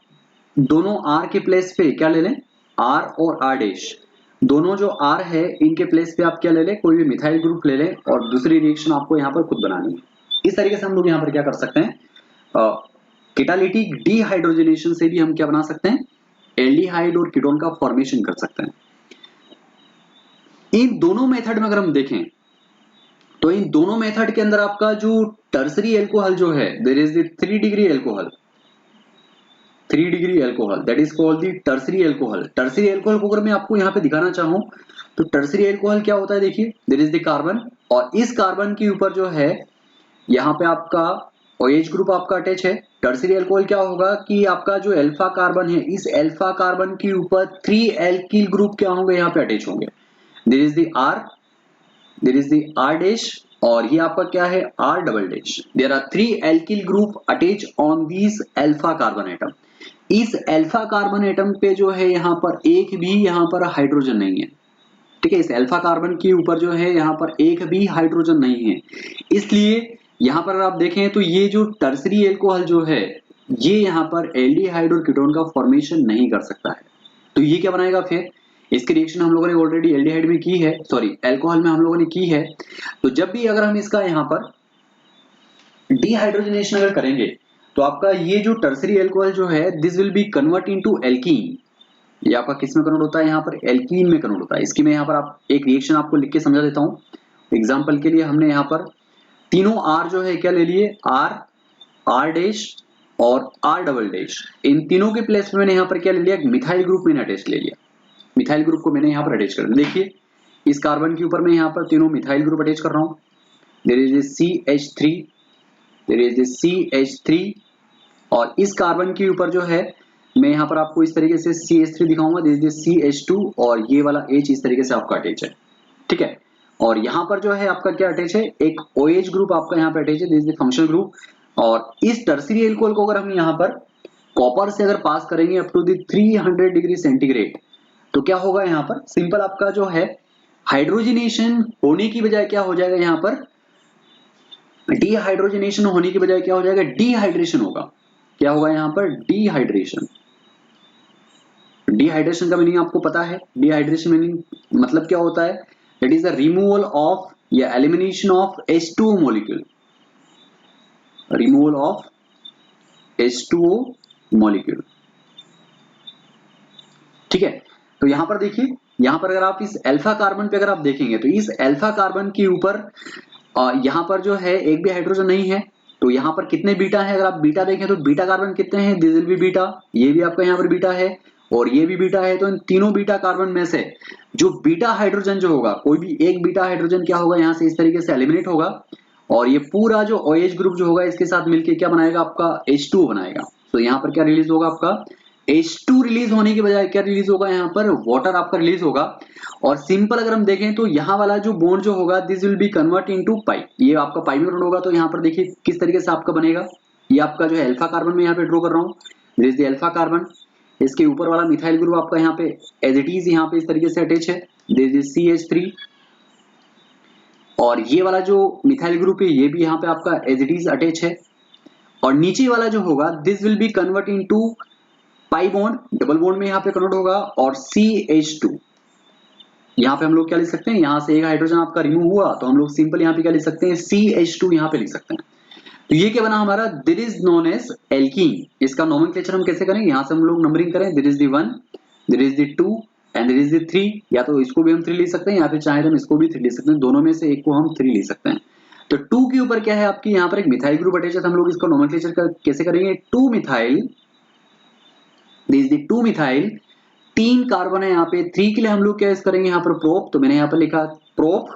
दोनों R के प्लेस पे क्या ले लें, R और R डैश, दोनों जो R है इनके प्लेस पे आप क्या ले लें, कोई भी मिथाइल ग्रुप ले लें और दूसरी रिएक्शन आपको यहाँ पर खुद बनानी है। इस तरीके से हम लोग यहाँ पर क्या कर सकते हैं, कैटालिटिक डिहाइड्रोजनेशन से भी हम क्या बना सकते हैं, एल्डिहाइड और कीटोन का फॉर्मेशन कर सकते हैं। इन दोनों मेथड में अगर हम देखें तो इन दोनों मेथड के अंदर आपका जो टर्सरी एल्कोहल जो है, there is the 3 degree alcohol, 3 degree alcohol, that is called the tertiary alcohol. Tertiary alcohol को अगर मैं आपको यहाँ पे दिखाना चाहूँ तो टर्सरी एल्कोहल क्या होता है, देखिए देयर इज द कार्बन और इस कार्बन के ऊपर जो है यहाँ पे आपका OH ग्रुप आपका अटैच है। टर्सरी एल्कोहल क्या होगा कि आपका जो अल्फा कार्बन है इस अल्फा कार्बन के ऊपर 3 एल्किल ग्रुप क्या होंगे, यहाँ पे अटैच होंगे, there is the R, there is the R dash और ये आपका क्या है, R double dash. There are 3 alkyl group attach on this alpha carbon atom. इस अल्फा कार्बन एटम पे जो है यहाँ पर एक भी यहाँ पर हाइड्रोजन नहीं है। ठीक है, इस अल्फा कार्बन के ऊपर जो है यहाँ पर एक भी हाइड्रोजन नहीं है, इसलिए यहाँ पर आप देखें तो ये जो टर्सरी एल्कोहल जो है ये यहाँ पर एल्डिहाइड और कीटोन का फॉर्मेशन नहीं कर सकता है। तो ये क्या बनाएगा, फिर इसकी रिएक्शन हम लोगों ने ऑलरेडी एल्डिहाइड में की है, सॉरी एल्कोहल में हम लोगों ने की है। तो जब भी अगर हम इसका यहाँ पर डिहाइड्रोजनेशन अगर करेंगे तो आपका ये जो टर्सरी एल्कोहल जो है this will be convert into alkene. ये आपका किस में कन्वर्ट होता है, यहाँ पर एल्कीन में कन्वर्ट होता है। इसकी मैं यहाँ पर आप एक रिएक्शन आपको लिख के समझा देता हूँ। एग्जाम्पल के लिए हमने यहाँ पर तीनों R जो है क्या ले लिए, R डैश और R डबल डैश, इन तीनों के प्लेस में मैंने यहाँ पर क्या ले लिया, मिथाइल ग्रुप मैंने अटैच ले लिया। मिथाइल ग्रुप को मैंने यहाँ पर अटैच कर दिया। देखिए इस कार्बन के ऊपर मैं यहाँ पर तीनों मिथाइल ग्रुप अटैच कर रहा हूँ, there is CH3, there is CH3 और इस कार्बन के ऊपर जो है मैं यहाँ पर आपको इस तरीके से CH3 दिखाऊंगा, दिस इज CH2 और ये वाला H इस तरीके से आपका अटैच है, ठीक है। और यहाँ पर जो है आपका क्या अटैच है, एक OH ग्रुप आपका यहाँ पे अटैच है, this is the functional group. और इस टर्सरी एल्कोहल को अगर हम यहाँ पर कॉपर से अगर पास करेंगे up to the 300 degree centigrade, तो क्या होगा यहाँ पर, सिंपल आपका जो है हाइड्रोजनेशन होने की बजाय क्या हो जाएगा, यहाँ पर डिहाइड्रोजनेशन होने की बजाय क्या हो जाएगा, डिहाइड्रेशन होगा। क्या होगा यहाँ पर, डिहाइड्रेशन। डिहाइड्रेशन का मीनिंग आपको पता है, डिहाइड्रेशन मीनिंग मतलब क्या होता है, it is the removal of या elimination of H2O molecule, removal of H2O molecule, ठीक है। तो यहां पर देखिए, यहां पर अगर आप इस अल्फा कार्बन पे अगर आप देखेंगे तो इस अल्फा कार्बन के ऊपर यहां पर जो है एक भी हाइड्रोजन नहीं है, तो यहां पर कितने बीटा है, अगर आप बीटा देखें तो बीटा कार्बन कितने हैं, दिस विल बी बीटा, ये भी आपका यहाँ पर बीटा है और ये भी बीटा है। तो इन तीनों बीटा कार्बन में से जो बीटा हाइड्रोजन जो होगा, कोई भी एक बीटा हाइड्रोजन क्या होगा, यहाँ से इस तरीके से एलिमिनेट होगा और ये पूरा जो OH ग्रुप जो होगा इसके साथ मिलकर क्या बनाएगा, आपका H2O बनाएगा। तो यहाँ पर क्या रिलीज होगा, आपका H2 रिलीज होने के बजाय क्या रिलीज होगा, यहाँ पर वाटर आपका रिलीज होगा। और सिंपल अगर हम देखें तो यहाँ वाला जो बॉन्ड जो होगा, this will be convert into पाई, ये आपका पाई में कन्वर्ट होगा। तो यहाँ पर देखिए किस तरीके से आपका बनेगा, ये आपका जो है अल्फा कार्बन में यहाँ पे ड्रॉ कर रहा हूँ, this is the alpha carbon, इसके ऊपर वाला मिथाइल ग्रुप आपका यहाँ पे एज इट इज यहाँ पे इस तरीके से अटैच है, दिस इज CH3। और ये वाला जो मिथाइल ग्रुप है ये भी यहाँ पे आपका एज इट इज अटैच है। और नीचे वाला जो होगा, this will be convert into pi bond, double bond में यहाँ पे कन्वर्ट होगा और CH2। यहाँ पे हम लोग क्या लिख सकते हैं, यहाँ से एक हाइड्रोजन आपका रिमूव हुआ तो हम लोग सिंपल यहाँ पे क्या लिख सकते हैं, CH2 यहाँ पे लिख सकते हैं। तो ये क्या बना हमारा, this is known as alkene. इसका नोमेनक्लेचर हम कैसे करेंगे, यहाँ से हम लोग नंबरिंग करें, this is the 1, this is the 2 and this is the 3। या तो इसको भी हम 3 लिख सकते हैं या फिर चाहे तो हम इसको भी 3 लिख सकते हैं, दोनों में से एक को हम 3 लिख सकते हैं। तो 2 के ऊपर क्या है आपकी, यहाँ पर एक मिथाइल ग्रुप अटैच है, हम लोग इसको नोमेनक्लेचर कैसे करेंगे, 2 methyl, this is the 2 methyl, 3 carbon है यहाँ पे, 3 के लिए हम लोग क्या करेंगे यहाँ पर प्रोप, तो मैंने यहाँ पर लिखा प्रोप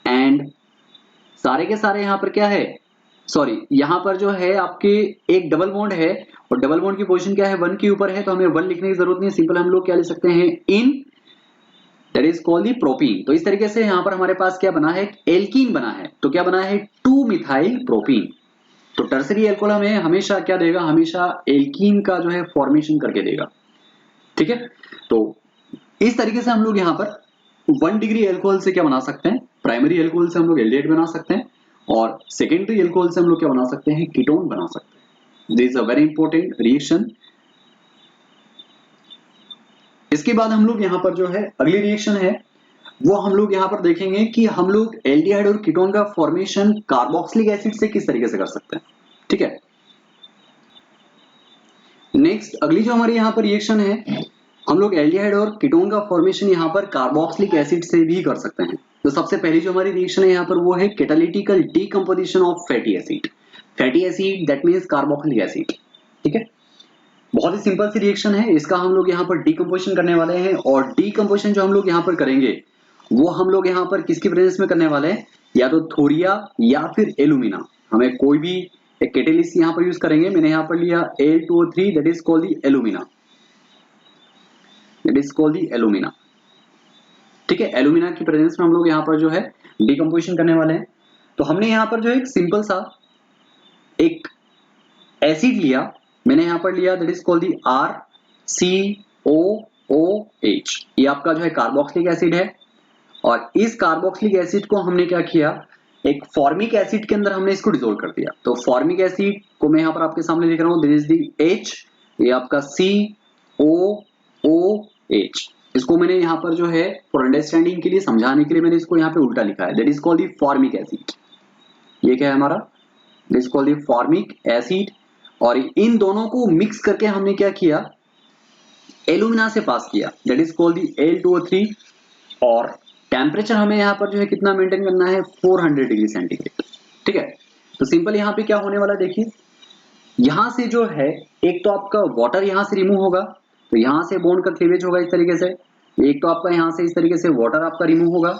एंड सारे के सारे यहाँ पर क्या है, सॉरी यहाँ पर जो है आपके एक डबल बॉन्ड है और डबल बॉन्ड की पोजीशन क्या है, 1 के ऊपर है, तो हमें 1 लिखने की जरूरत नहीं है, सिंपल हम लोग क्या लिख सकते हैं, इन, that is called the propene. तो इस तरीके से यहाँ पर हमारे पास क्या बना है, एल्कीन बना है। तो क्या बना है, 2 मिथाइल प्रोपीन। तो टर्सरी एल्कोहल हमें हमेशा क्या देगा, हमेशा एल्कीन का जो है फॉर्मेशन करके देगा, ठीक है। तो इस तरीके से हम लोग यहाँ पर 1 डिग्री एल्कोहल से क्या बना सकते हैं, प्राइमरी एल्कोहल से हम लोग एल्डिहाइड बना सकते हैं और सेकेंडरी एल्कोहल से हम लोग क्या बना सकते हैं, कीटोन बना सकते हैं। This is a very important reaction. इसके बाद हम लोग यहाँ पर जो है अगली रिएक्शन है वो हम लोग यहाँ पर देखेंगे कि हम लोग एल्डिहाइड और कीटोन का फॉर्मेशन कार्बोक्सिलिक एसिड से किस तरीके से कर सकते हैं, ठीक है। नेक्स्ट अगली जो हमारी यहाँ पर रिएक्शन है, हम लोग एल्डिहाइड और कीटोन का फॉर्मेशन यहाँ पर कार्बोक्सिलिक एसिड से भी कर सकते हैं। तो सबसे पहली जो हमारी रिएक्शन है यहाँ पर वो है catalytical decomposition of fatty acid. Fatty acid that means carboxylic acid, ठीक है। बहुत ही सिंपल सी रिएक्शन है, इसका हम लोग यहाँ पर डीकंपोजिशन करने वाले हैं और डीकंपोजिशन जो हम लोग यहाँ पर करेंगे वो हम लोग यहाँ पर किसकी प्रेजेंस में करने वाले हैं, या तो थोरिया या फिर एल्यूमिना। हमें कोई भी एक कैटेलिस्ट यहाँ पर यूज करेंगे, मैंने यहाँ पर लिया Al2O3 that is called the alumina, that is called the alumina, ठीक है। एल्यूमिना की प्रेजेंस में हम लोग यहाँ पर जो है डीकंपोजिशन करने वाले हैं। तो हमने यहाँ पर जो एक सिंपल सा एक एसिड लिया, मैंने यहाँ पर लिया that is called the RCOOH, ये आपका जो है कार्बोक्सिलिक एसिड है। और इस कार्बोक्सिलिक एसिड को हमने क्या किया, एक फॉर्मिक एसिड के अंदर हमने इसको डिसोल्व कर दिया। तो फॉर्मिक एसिड को मैं यहाँ पर आपके सामने लिख रहा हूँ, दिस इज दी H, ये आपका COOH। इसको मैंने यहाँ पर जो है फॉर अंडरस्टैंडिंग के लिए, समझाने के लिए मैंने इसको यहाँ पे उल्टा लिखा है, that is called the formic acid. ये क्या है हमारा, this called the formic acid. और इन दोनों को मिक्स करके हमने क्या किया, एल्यूमिना से पास किया, that is called the Al2O3। और टेम्परेचर हमें यहाँ पर जो है कितना मेंटेन करना है, 400 डिग्री सेंटीग्रेड, ठीक है। तो सिंपल यहाँ पे क्या होने वाला है, देखिए यहाँ से जो है एक तो आपका वाटर यहाँ से रिमूव होगा, तो यहाँ से बॉन्ड का क्लीवेज होगा इस तरीके से, एक तो आपका यहाँ से इस तरीके से वाटर आपका रिमूव होगा,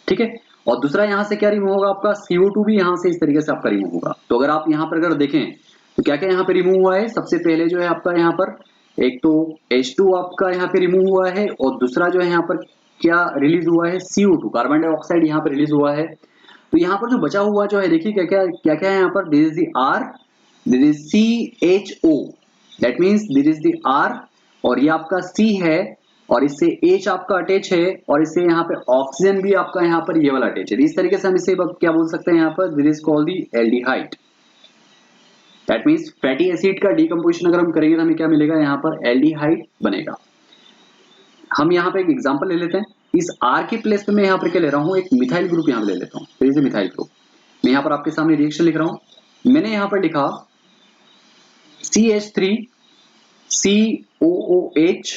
ठीक है। और दूसरा यहाँ से क्या रिमूव होगा, आपका CO2 भी यहाँ से इस तरीके से आपका रिमूव होगा। तो अगर आप यहाँ पर अगर देखें तो क्या क्या यहाँ पे रिमूव हुआ है, सबसे पहले जो है आपका यहाँ पर एक तो H2 आपका यहाँ पे रिमूव हुआ है, और दूसरा जो है यहाँ पर क्या रिलीज हुआ है, CO2 कार्बन डाइऑक्साइड यहाँ पर रिलीज हुआ है। तो यहाँ पर जो बचा हुआ जो है देखिए क्या क्या है यहाँ पर, this is the R, this is CHO, that means this is the R, और ये आपका C है, और इससे H आपका अटैच है, और इससे यहाँ पे ऑक्सीजन भी आपका यहाँ पर ये वाला अटैच है। इस तरीके से हम इसे क्या बोल सकते हैं यहाँ पर, this is called the aldehyde. That means fatty acid का डिकम्पोजिशन अगर हम करेंगे तो हमें क्या मिलेगा, यहाँ पर एल्डिहाइड बनेगा। हम यहाँ पे एक एग्जांपल ले लेते हैं, इस R के प्लेस पे मैं यहाँ पर क्या ले रहा हूँ, एक मिथाइल ग्रुप यहाँ पे ले लेता हूँ। तो ये मिथाइल ग्रुप, मैं यहाँ पर आपके सामने रिएक्शन लिख रहा हूँ। मैंने यहाँ पर लिखा CH3 COOH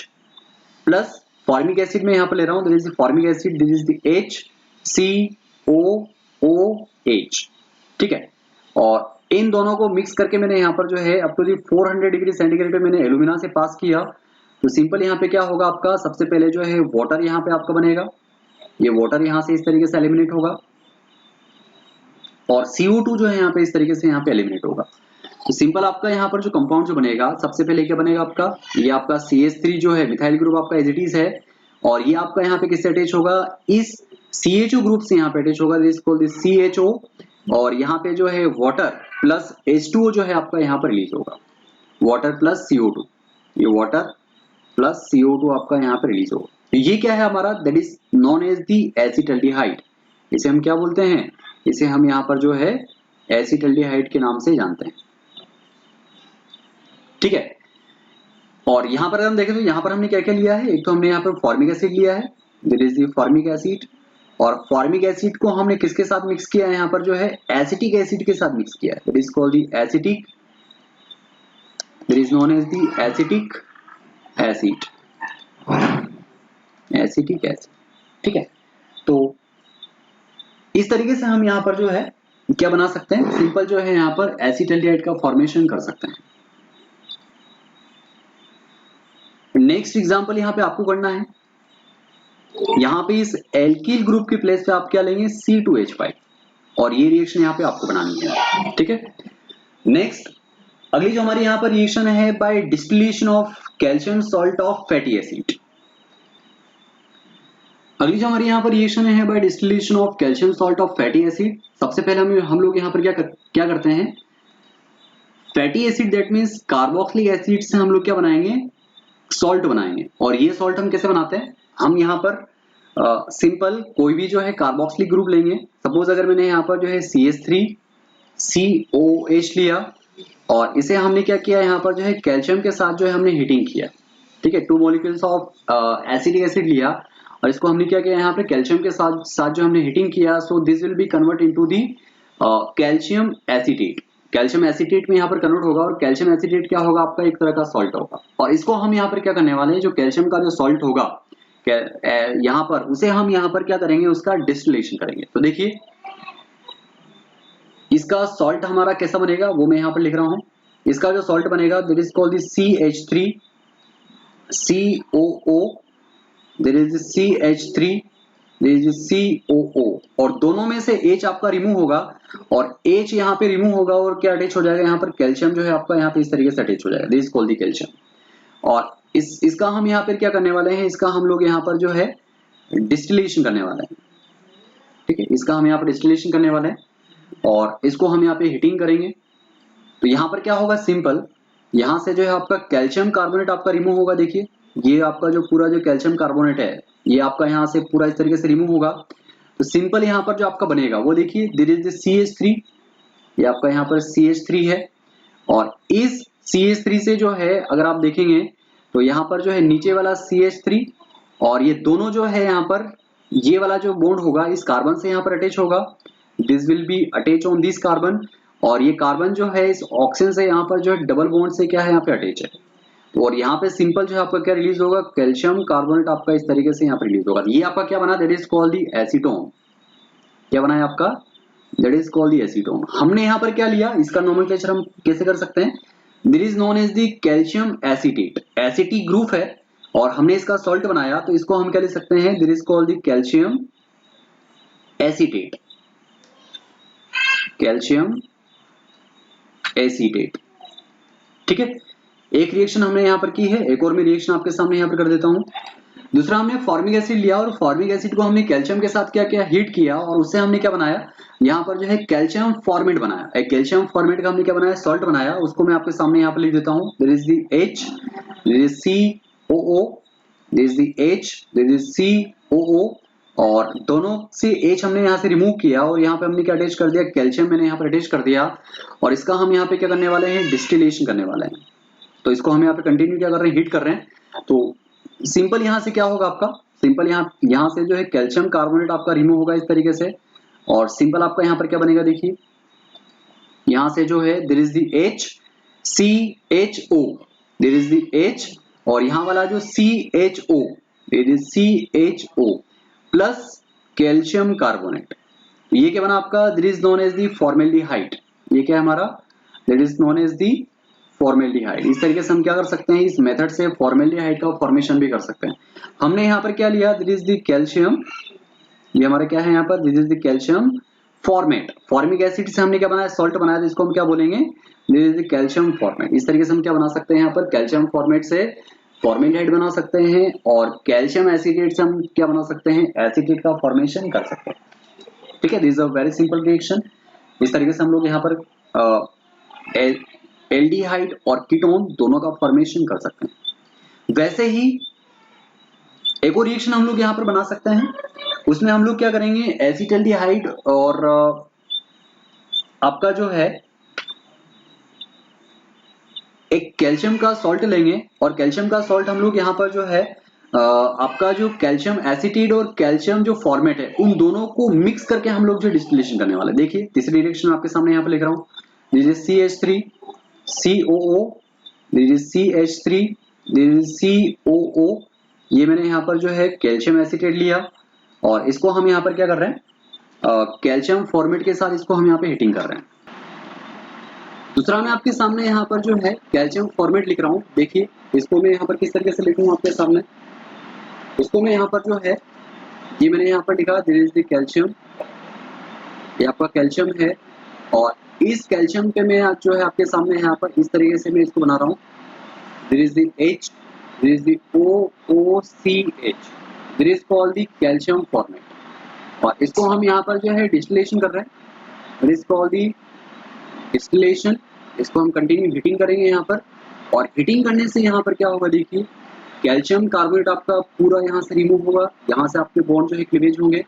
plus formic acid में यहाँ पर ले रहा हूँ, this is formic acid, this is the HCOOH, ठीक है। और इन दोनों को मिक्स करके मैंने यहाँ पर जो है up to the 400 degree centigrade पे मैंने एल्यूमिना से पास किया। तो सिंपल यहाँ पे क्या होगा आपका, सबसे पहले जो है वाटर यहाँ पे आपका बनेगा, ये वाटर यहाँ से इस तरीके से एलिमिनेट होगा, और CO2 जो है यहाँ पे इस तरीके से यहाँ पे एलिमिनेट होगा। तो सिंपल आपका यहाँ पर जो कंपाउंड जो बनेगा, सबसे पहले क्या बनेगा आपका, ये आपका CH3 जो है मिथाइल ग्रुप आपका एज इट इज है, और ये आपका यहाँ पे किससे अटैच होगा, इस CHO ग्रुप से यहाँ पे अटैच होगा, दिस कॉल्ड दिस CHO, और यहाँ पे जो है वाटर प्लस H2O जो है आपका यहाँ पर रिलीज होगा, वाटर प्लस CO2, ये वाटर प्लस CO2 आपका यहाँ पे रिलीज होगा। तो ये क्या है हमारा, that is known as the acetaldehyde. इसे हम क्या बोलते हैं, इसे हम यहाँ पर जो है एसिटल्डिहाइड के नाम से जानते हैं, ठीक है। और यहाँ पर हम देखें तो यहाँ पर हमने क्या क्या लिया है, एक तो हमने यहाँ पर फॉर्मिक एसिड लिया है, that is the formic acid, और फॉर्मिक एसिड को हमने किसके साथ मिक्स किया है, यहाँ पर जो है एसिटिक एसिड के साथ मिक्स किया है, that is called the acetic, that is known as the acetic acid, acetic acid, ठीक है। तो इस तरीके से हम यहाँ पर जो है क्या बना सकते हैं, सिंपल जो है यहाँ पर एसिटल्डिहाइड का फॉर्मेशन कर सकते हैं। नेक्स्ट एग्जांपल यहाँ पे आपको करना है, यहाँ पे इस एल्किल ग्रुप के प्लेस पे आप क्या लेंगे, C2H5, और ये रिएक्शन यहाँ पे आपको बनानी है, ठीक है। नेक्स्ट अगली जो हमारी यहाँ पर रिएक्शन है, by distillation of calcium salt of fatty acid. अगली जो हमारी यहाँ पर रिएक्शन है, by distillation of calcium salt of fatty acid. सबसे पहले हम लोग यहाँ पर क्या करते हैं, fatty acid that means carboxylic acid से हम लोग क्या बनाएंगे, सॉल्ट बनाएंगे। और ये सॉल्ट हम कैसे बनाते हैं, हम यहाँ पर सिंपल कोई भी जो है कार्बोक्सिलिक ग्रुप लेंगे। सपोज अगर मैंने यहाँ पर जो है CH3 COH लिया, और इसे हमने क्या किया, यहाँ पर जो है कैल्शियम के साथ जो है हमने हीटिंग किया, ठीक है। 2 मॉलिक्यूल्स ऑफ एसिटिक एसिड लिया, और इसको हमने क्या किया, यहाँ पे कैल्शियम के साथ जो हमने हीटिंग किया, so this will be convert into the calcium acetate. Calcium acetate में यहाँ पर कन्वर्ट होगा, और कैल्शियम एसिटेट क्या होगा आपका, एक तरह का सॉल्ट होगा। और इसको हम यहाँ पर क्या करने वाले हैं, जो कैल्शियम का जो सॉल्ट होगा यहाँ पर, उसे हम यहाँ पर क्या करेंगे, उसका डिस्टिलेशन करेंगे। तो देखिए इसका सॉल्ट हमारा कैसा बनेगा, वो मैं यहाँ पर लिख रहा हूँ। इसका जो सॉल्ट बनेगा, that is called the CH3 COO, there is CH3, there is COO, और दोनों में से H आपका रिमूव होगा, और H यहाँ पे रिमूव होगा, और क्या अटैच हो जाएगा, यहाँ पर कैल्शियम जो है आपका यहाँ पे इस तरीके से अटैच हो जाएगा, this is called the calcium. और इसका हम यहाँ पर क्या करने वाले हैं, इसका हम लोग यहाँ पर जो है डिस्टिलेशन करने वाले हैं, ठीक है। इसका हम यहाँ पर डिस्टिलेशन करने वाले हैं, और इसको हम यहाँ पे हीटिंग करेंगे। तो यहाँ पर क्या होगा, सिंपल यहाँ से जो है आपका कैल्शियम कार्बोनेट आपका रिमूव होगा। देखिए ये आपका जो पूरा जो कैल्शियम कार्बोनेट है, ये आपका यहाँ से पूरा इस तरीके से रिमूव होगा। तो सिंपल यहाँ पर जो आपका बनेगा वो देखिए, दिस इज द CH3, ये आपका यहाँ पर CH3 है, और इस CH3 से जो है अगर आप देखेंगे तो यहाँ पर जो है नीचे वाला CH3, और ये दोनों जो है यहाँ पर ये वाला जो बॉन्ड होगा इस कार्बन से यहाँ पर अटैच होगा, this will be attach on this carbon, और ये कार्बन जो है इस ऑक्सीजन से यहाँ पर जो है डबल बॉन्ड से क्या है यहाँ पे अटैच है। और यहाँ पे सिंपल जो है आपका क्या रिलीज होगा, कैल्शियम कार्बोनेट आपका इस तरीके से यहाँ पे रिलीज होगा। ये आपका क्या बना, that is called the acetone. क्या बना है आपका, that is called the acetone. हमने यहाँ पर क्या लिया, इसका नोमेनक्लेचर हम कैसे कर सकते हैं, this is known as the calcium acetate, acetic group है, और हमने इसका सॉल्ट बनाया, तो इसको हम क्या लिख सकते हैं, this is called the calcium acetate, calcium acetate, ठीक है, एक रिएक्शन हमने यहाँ पर की है, एक और मैं रिएक्शन आपके सामने यहाँ पर कर देता हूँ। दूसरा हमने फॉर्मिक एसिड लिया और फॉर्मिक एसिड को हमने कैल्शियम के साथ क्या किया, हीट किया और उससे हमने क्या बनाया, यहाँ पर जो है कैल्शियम फॉर्मेट बनाया। एक कैल्शियम फॉर्मेट का हमने क्या बनाया, सॉल्ट बनाया। उसको मैं आपके सामने यहाँ पर लिख देता हूँ। There is the H, there is COO, there is the H, there is COO और दोनों से H हमने यहाँ से रिमूव किया और यहाँ पे हमने क्या अटैच कर दिया, कैल्शियम मैंने यहाँ पर अटैच कर दिया और इसका हम यहाँ पे क्या करने वाले हैं, डिस्टिलेशन करने वाले हैं। तो इसको हम यहाँ पे कंटिन्यू क्या कर रहे हैं, हीट कर रहे हैं। तो सिंपल यहाँ से क्या होगा आपका, सिंपल यहाँ से जो है कैल्शियम कार्बोनेट आपका रिमूव होगा इस तरीके से और सिंपल आपका यहाँ पर क्या बनेगा, देखिए यहाँ से जो है there is the HCHO, there is the H और यहाँ वाला जो CHO, there is CHO plus calcium carbonate. ये क्या बना आपका, there is known as the formaldehyde. ये क्या है हमारा, there is known as the formaldehyde. इस तरीके से हम क्या कर सकते हैं, इस मेथड से फॉर्मेल्डिहाइड का फॉर्मेशन भी कर सकते हैं। हमने यहाँ पर क्या लिया, दिस इज द कैल्शियम, ये हमारा क्या है यहाँ पर, this is the calcium formate. Formic acid से हमने क्या बनाया, सॉल्ट बनाया, तो इसको हम क्या बोलेंगे, this is the calcium formate. इस तरीके से हम क्या बना सकते हैं, यहाँ पर कैल्शियम फॉर्मेट से फॉर्मेल्डिहाइड बना सकते हैं और कैल्शियम एसिटेट से हम क्या बना सकते हैं, एसिटेट का फॉर्मेशन कर सकते हैं। ठीक है, this is a very simple reaction. इस तरीके से हम लोग यहाँ पर एल्डिहाइड और कीटोन दोनों का फॉर्मेशन कर सकते हैं। वैसे ही एक और रिएक्शन हम लोग यहाँ पर बना सकते हैं, उसमें हम लोग क्या करेंगे, एसिटल्डिहाइड और आपका जो है एक कैल्शियम का सॉल्ट लेंगे और कैल्शियम का सॉल्ट हम लोग यहाँ पर जो है आपका जो कैल्शियम एसिटेट और कैल्शियम जो फॉर्मेट है उन दोनों को मिक्स करके हम लोग जो डिस्टिलेशन करने वाले। देखिए तीसरी रिएक्शन आपके सामने यहाँ पर लिख रहा हूँ, this is CH3 COO, this is CH3, this is COO। ये मैंने यहाँ पर जो है कैल्शियम एसिटेट लिया और इसको हम यहाँ पर क्या कर रहे हैं, कैल्शियम फॉर्मेट के साथ इसको हम यहाँ पे हीटिंग कर रहे हैं। दूसरा मैं आपके सामने यहाँ पर जो है कैल्शियम फॉर्मेट लिख रहा हूँ। देखिए इसको मैं यहाँ पर किस तरीके से लिखूँ आपके सामने, इसको मैं यहाँ पर जो है, ये मैंने यहाँ पर लिखा दिस इज द कैल्शियम, ये आपका कैल्शियम है और इस कैल्शियम पे मैं जो है आपके सामने यहाँ पर इस तरीके से मैं इसको बना रहा हूँ, this is the H, this is the OOCH, this is called the calcium formate और इसको हम यहाँ पर जो है डिस्टिलेशन कर रहे हैं, this is called the distillation. इसको हम कंटिन्यू हीटिंग करेंगे यहाँ पर और हीटिंग करने से यहाँ पर क्या होगा, देखिए कैल्शियम कार्बोनेट आपका पूरा यहाँ से रिमूव होगा, यहाँ से आपके बॉन्ड जो है क्लीवेज होंगे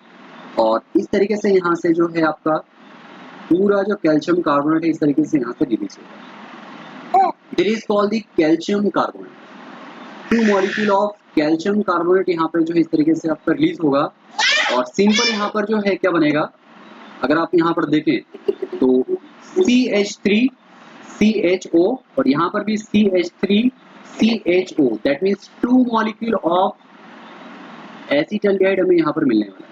और इस तरीके से यहाँ से जो है आपका पूरा जो कैल्शियम कार्बोनेट है इस तरीके से यहाँ से रिलीज होगा। This is called the calcium carbonate. 2 molecule of calcium carbonate यहाँ पर जो है इस तरीके से आपका रिलीज होगा और सिंपल यहाँ पर जो है क्या बनेगा, अगर आप यहाँ पर देखें तो CH3 CHO और यहाँ पर भी CH3 CHO, that means 2 molecule of acetaldehyde हमें यहाँ पर मिलने वाला है।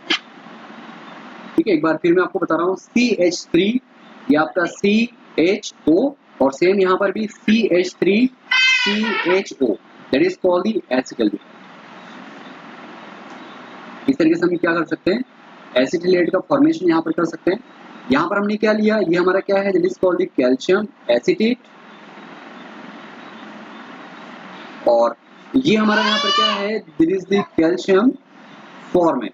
ठीक है, एक बार फिर मैं आपको बता रहा हूँ, CH3 ये आपका CHO और सेम यहाँ पर भी CH3 CHO, that is called the acetaldehyde. इस तरीके से हम क्या कर सकते हैं, एसिटल्डिहाइड का फॉर्मेशन यहाँ पर कर सकते हैं। यहाँ पर हमने क्या लिया, ये हमारा क्या है, that is called the calcium acetate और ये हमारा यहाँ पर क्या है, this is the calcium formate,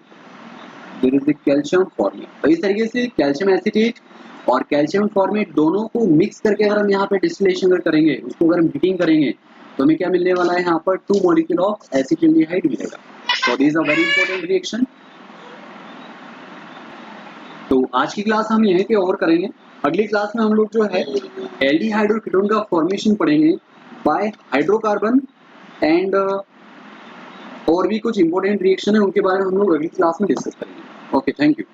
this is the calcium formate. तो इस तरीके से कैल्शियम एसिटेट और कैल्शियम फॉर्मेट दोनों को मिक्स करके अगर हम यहाँ पे डिस्टिलेशन करेंगे, उसको अगर हम हीटिंग करेंगे तो हमें क्या मिलने वाला है, यहाँ पर 2 मॉलिक्यूल ऑफ एसिटल्डिहाइड मिलेगा। तो this is a very important reaction. तो आज की क्लास हम यहीं पे ओवर करेंगे। अगली क्लास में हम लोग जो है एल्डिहाइड और कीटोन का फॉर्मेशन पढ़ेंगे बाय हाइड्रोकार्बन एंड और भी कुछ इंपॉर्टेंट रिएक्शन है उनके बारे में हम लोग अगली क्लास में डिस्कस करेंगे। Okay, thank you.